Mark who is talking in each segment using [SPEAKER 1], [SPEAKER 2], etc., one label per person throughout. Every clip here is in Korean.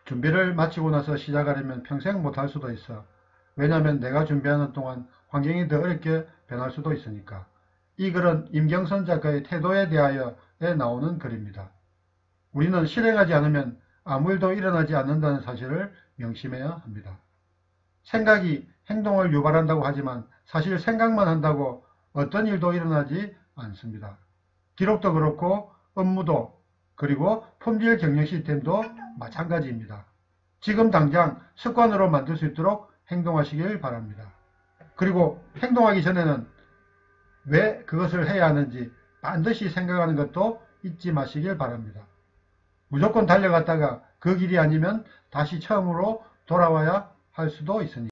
[SPEAKER 1] 준비를 마치고 나서 시작하려면 평생 못할 수도 있어. 왜냐하면 내가 준비하는 동안 환경이 더 어렵게 변할 수도 있으니까. 이 글은 임경선 작가의 태도에 대하여에 나오는 글입니다. 우리는 실행하지 않으면 아무 일도 일어나지 않는다는 사실을 명심해야 합니다. 생각이 행동을 유발한다고 하지만 사실 생각만 한다고 어떤 일도 일어나지 않습니다. 기록도 그렇고 업무도 그리고 품질 경영 시스템도 마찬가지입니다. 지금 당장 습관으로 만들 수 있도록 행동하시길 바랍니다. 그리고 행동하기 전에는 왜 그것을 해야 하는지 반드시 생각하는 것도 잊지 마시길 바랍니다. 무조건 달려갔다가 그 길이 아니면 다시 처음으로 돌아와야 할 수도 있으니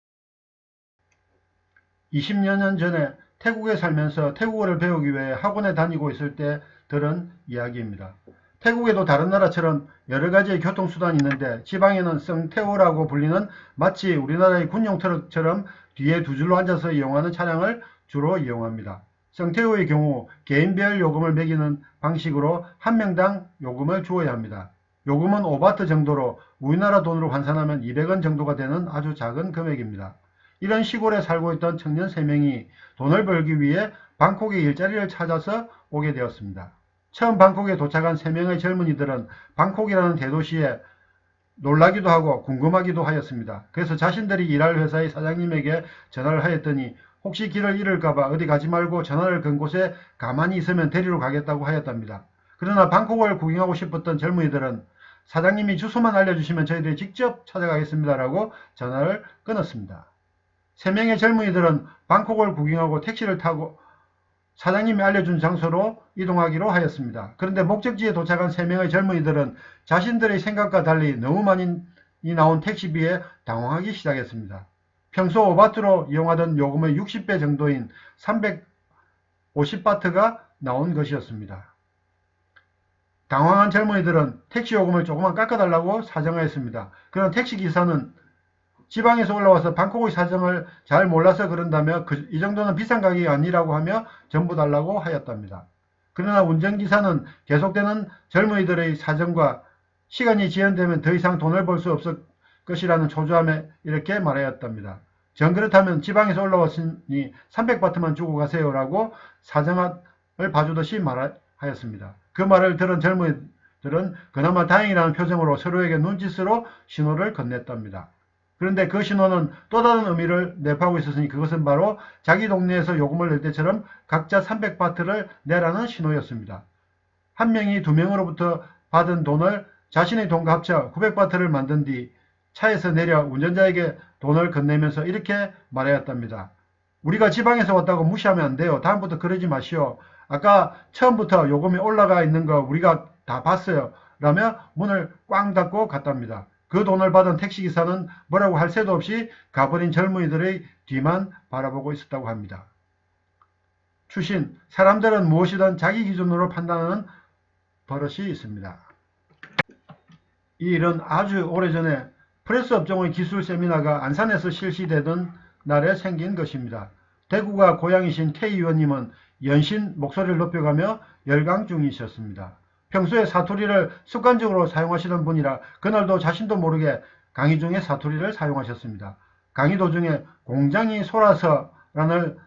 [SPEAKER 1] 20여 년 전에 태국에 살면서 태국어를 배우기 위해 학원에 다니고 있을 때 들은 이야기입니다. 태국에도 다른 나라처럼 여러 가지의 교통수단이 있는데 지방에는 성태오라고 불리는 마치 우리나라의 군용 트럭처럼 뒤에 두 줄로 앉아서 이용하는 차량을 주로 이용합니다. 성태오의 경우 개인별 요금을 매기는 방식으로 한 명당 요금을 주어야 합니다. 요금은 5바트 정도로 우리나라 돈으로 환산하면 200원 정도가 되는 아주 작은 금액입니다. 이런 시골에 살고 있던 청년 3명이 돈을 벌기 위해 방콕에 일자리를 찾아서 오게 되었습니다. 처음 방콕에 도착한 3명의 젊은이들은 방콕이라는 대도시에 놀라기도 하고 궁금하기도 하였습니다. 그래서 자신들이 일할 회사의 사장님에게 전화를 하였더니 혹시 길을 잃을까봐 어디 가지 말고 전화를 건 곳에 가만히 있으면 데리러 가겠다고 하였답니다. 그러나 방콕을 구경하고 싶었던 젊은이들은 사장님이 주소만 알려주시면 저희들이 직접 찾아가겠습니다라고 전화를 끊었습니다. 3명의 젊은이들은 방콕을 구경하고 택시를 타고 사장님이 알려준 장소로 이동하기로 하였습니다. 그런데 목적지에 도착한 3명의 젊은이들은 자신들의 생각과 달리 너무 많이 나온 택시비에 당황하기 시작했습니다. 평소 5바트로 이용하던 요금의 60배 정도인 350바트가 나온 것이었습니다. 당황한 젊은이들은 택시 요금을 조금만 깎아달라고 사정하였습니다. 그러나 택시기사는 지방에서 올라와서 방콕의 사정을 잘 몰라서 그런다며 이 정도는 비싼 가격이 아니라고 하며 전부 달라고 하였답니다. 그러나 운전기사는 계속되는 젊은이들의 사정과 시간이 지연되면 더 이상 돈을 벌 수 없을 것이라는 초조함에 이렇게 말하였답니다. 전 그렇다면 지방에서 올라왔으니 300바트만 주고 가세요라고 사정을 봐주듯이 말하였습니다. 그 말을 들은 젊은이들은 그나마 다행이라는 표정으로 서로에게 눈짓으로 신호를 건넸답니다. 그런데 그 신호는 또 다른 의미를 내포하고 있었으니 그것은 바로 자기 동네에서 요금을 낼 때처럼 각자 300바트를 내라는 신호였습니다. 한 명이 두 명으로부터 받은 돈을 자신의 돈과 합쳐 900바트를 만든 뒤 차에서 내려 운전자에게 돈을 건네면서 이렇게 말하였답니다. 우리가 지방에서 왔다고 무시하면 안 돼요. 다음부터 그러지 마시오. 아까 처음부터 요금이 올라가 있는 거 우리가 다 봤어요. 라며 문을 꽝 닫고 갔답니다. 그 돈을 받은 택시기사는 뭐라고 할 새도 없이 가버린 젊은이들의 뒤만 바라보고 있었다고 합니다. 추신, 사람들은 무엇이든 자기 기준으로 판단하는 버릇이 있습니다. 이 일은 아주 오래전에 프레스 업종의 기술 세미나가 안산에서 실시되던 날에 생긴 것입니다. 대구가 고향이신 K 의원님은 연신 목소리를 높여가며 열강 중이셨습니다. 평소에 사투리를 습관적으로 사용하시던 분이라 그날도 자신도 모르게 강의 중에 사투리를 사용하셨습니다. 강의 도중에 공장이 소라서라는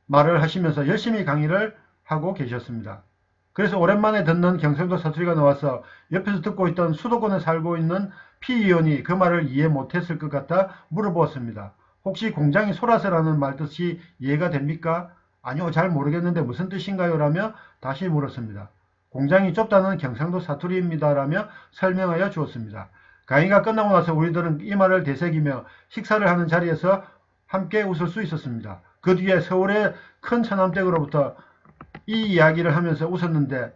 [SPEAKER 1] 말을 하시면서 열심히 강의를 하고 계셨습니다. 그래서 오랜만에 듣는 경상도 사투리가 나와서 옆에서 듣고 있던 수도권에 살고 있는 P 의원이 그 말을 이해 못했을 것 같아 물어보았습니다. 혹시 공장이 소라서라는 말 뜻이 이해가 됩니까? 아니요, 잘 모르겠는데 무슨 뜻인가요? 라며 다시 물었습니다. 공장이 좁다는 경상도 사투리입니다. 라며 설명하여 주었습니다. 강의가 끝나고 나서 우리들은 이 말을 되새기며 식사를 하는 자리에서 함께 웃을 수 있었습니다. 그 뒤에 서울의 큰 처남댁으로부터 이 이야기를 하면서 웃었는데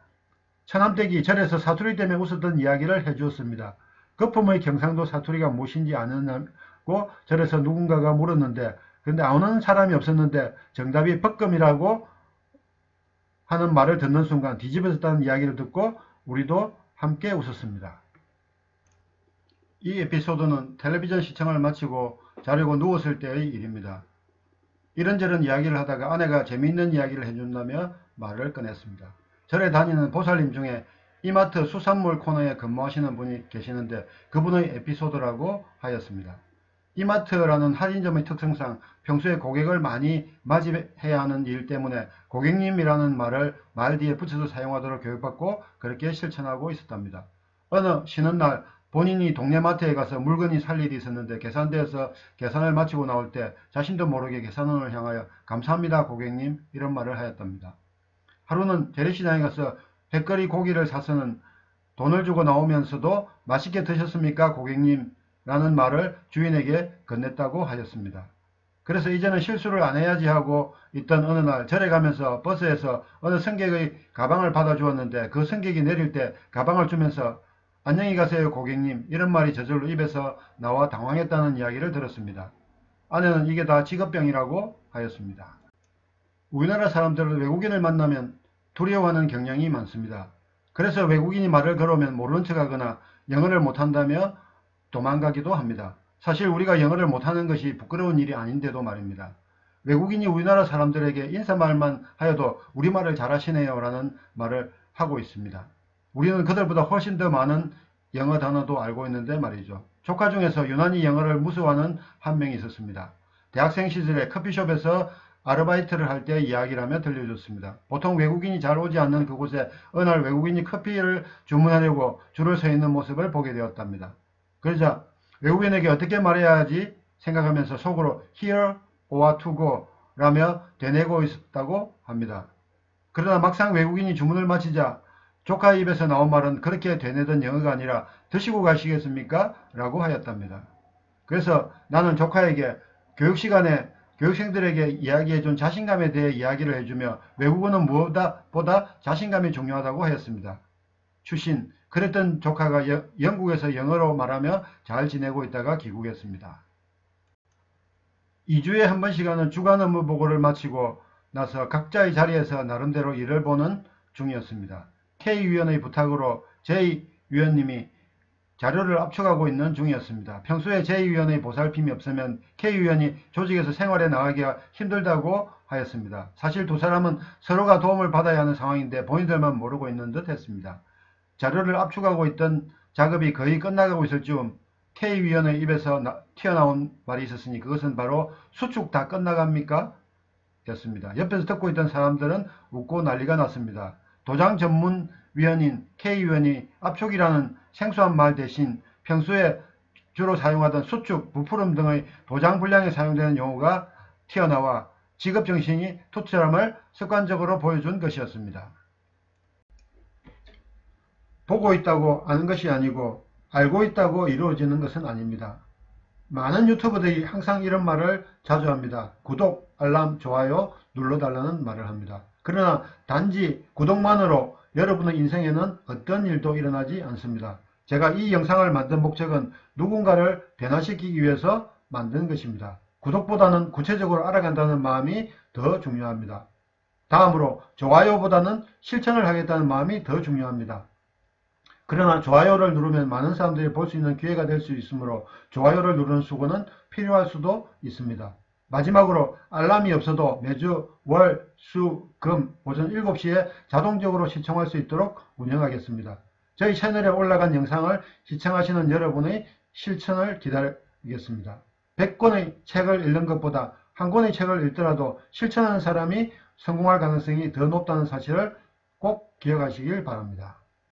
[SPEAKER 1] 처남댁이 절에서 사투리 때문에 웃었던 이야기를 해주었습니다. 거품의 경상도 사투리가 무엇인지 아느냐고 절에서 누군가가 물었는데 그런데 아는 사람이 없었는데 정답이 벅금이라고 하는 말을 듣는 순간 뒤집어졌다는 이야기를 듣고 우리도 함께 웃었습니다. 이 에피소드는 텔레비전 시청을 마치고 자려고 누웠을 때의 일입니다. 이런저런 이야기를 하다가 아내가 재미있는 이야기를 해준다며 말을 꺼냈습니다. 절에 다니는 보살님 중에 이마트 수산물 코너에 근무하시는 분이 계시는데 그분의 에피소드라고 하였습니다. 이마트라는 할인점의 특성상 평소에 고객을 많이 맞이해야 하는 일 때문에 고객님이라는 말을 말 뒤에 붙여서 사용하도록 교육받고 그렇게 실천하고 있었답니다. 어느 쉬는 날 본인이 동네 마트에 가서 물건이 살 일이 있었는데 계산대에서 계산을 마치고 나올 때 자신도 모르게 계산원을 향하여 감사합니다 고객님 이런 말을 하였답니다. 하루는 재래시장에 가서 백거리 고기를 사서는 돈을 주고 나오면서도 맛있게 드셨습니까 고객님 라는 말을 주인에게 건넸다고 하였습니다. 그래서 이제는 실수를 안 해야지 하고 있던 어느 날 절에 가면서 버스에서 어느 승객의 가방을 받아주었는데 그 승객이 내릴 때 가방을 주면서 안녕히 가세요 고객님 이런 말이 저절로 입에서 나와 당황했다는 이야기를 들었습니다. 아내는 이게 다 직업병이라고 하였습니다. 우리나라 사람들은 외국인을 만나면 두려워하는 경향이 많습니다. 그래서 외국인이 말을 걸어오면 모르는 척하거나 영어를 못한다며 도망가기도 합니다. 사실 우리가 영어를 못하는 것이 부끄러운 일이 아닌데도 말입니다. 외국인이 우리나라 사람들에게 인사말만 하여도 우리말을 잘하시네요 라는 말을 하고 있습니다. 우리는 그들보다 훨씬 더 많은 영어 단어도 알고 있는데 말이죠. 조카 중에서 유난히 영어를 무서워하는 한 명이 있었습니다. 대학생 시절에 커피숍에서 아르바이트를 할 때 이야기라며 들려줬습니다. 보통 외국인이 잘 오지 않는 그곳에 어느 날 외국인이 커피를 주문하려고 줄을 서 있는 모습을 보게 되었답니다. 그러자 외국인에게 어떻게 말해야 하지 생각하면서 속으로 here or to go 라며 되뇌고 있었다고 합니다. 그러나 막상 외국인이 주문을 마치자 조카 입에서 나온 말은 그렇게 되뇌던 영어가 아니라 드시고 가시겠습니까? 라고 하였답니다. 그래서 나는 조카에게 교육시간에 교육생들에게 이야기해준 자신감에 대해 이야기를 해주며 외국어는 무엇보다 자신감이 중요하다고 하였습니다. 추신, 그랬던 조카가 영국에서 영어로 말하며 잘 지내고 있다가 귀국했습니다. 2주에 한 번씩 하는 주간 업무 보고를 마치고 나서 각자의 자리에서 나름대로 일을 보는 중이었습니다. K위원의 부탁으로 J위원님이 자료를 압축하고 있는 중이었습니다. 평소에 J위원의 보살핌이 없으면 K위원이 조직에서 생활에 나가기가 힘들다고 하였습니다. 사실 두 사람은 서로가 도움을 받아야 하는 상황인데 본인들만 모르고 있는 듯 했습니다. 자료를 압축하고 있던 작업이 거의 끝나가고 있을 즈음 K위원의 입에서 튀어나온 말이 있었으니 그것은 바로 수축 다 끝나갑니까? 였습니다. 옆에서 듣고 있던 사람들은 웃고 난리가 났습니다. 도장 전문 위원인 K위원이 압축이라는 생소한 말 대신 평소에 주로 사용하던 수축, 부풀음 등의 도장 분량에 사용되는 용어가 튀어나와 직업정신이 투철함을 습관적으로 보여준 것이었습니다. 보고 있다고 아는 것이 아니고 알고 있다고 이루어지는 것은 아닙니다. 많은 유튜버들이 항상 이런 말을 자주 합니다. 구독, 알람, 좋아요 눌러달라는 말을 합니다. 그러나 단지 구독만으로 여러분의 인생에는 어떤 일도 일어나지 않습니다. 제가 이 영상을 만든 목적은 누군가를 변화시키기 위해서 만든 것입니다. 구독보다는 구체적으로 알아간다는 마음이 더 중요합니다. 다음으로 좋아요보다는 실천을 하겠다는 마음이 더 중요합니다. 그러나 좋아요를 누르면 많은 사람들이 볼 수 있는 기회가 될 수 있으므로 좋아요를 누르는 수고는 필요할 수도 있습니다. 마지막으로 알람이 없어도 매주 월, 수, 금 오전 7시에 자동적으로 시청할 수 있도록 운영하겠습니다. 저희 채널에 올라간 영상을 시청하시는 여러분의 실천을 기다리겠습니다. 100권의 책을 읽는 것보다 한 권의 책을 읽더라도 실천하는 사람이 성공할 가능성이 더 높다는 사실을 꼭 기억하시길 바랍니다.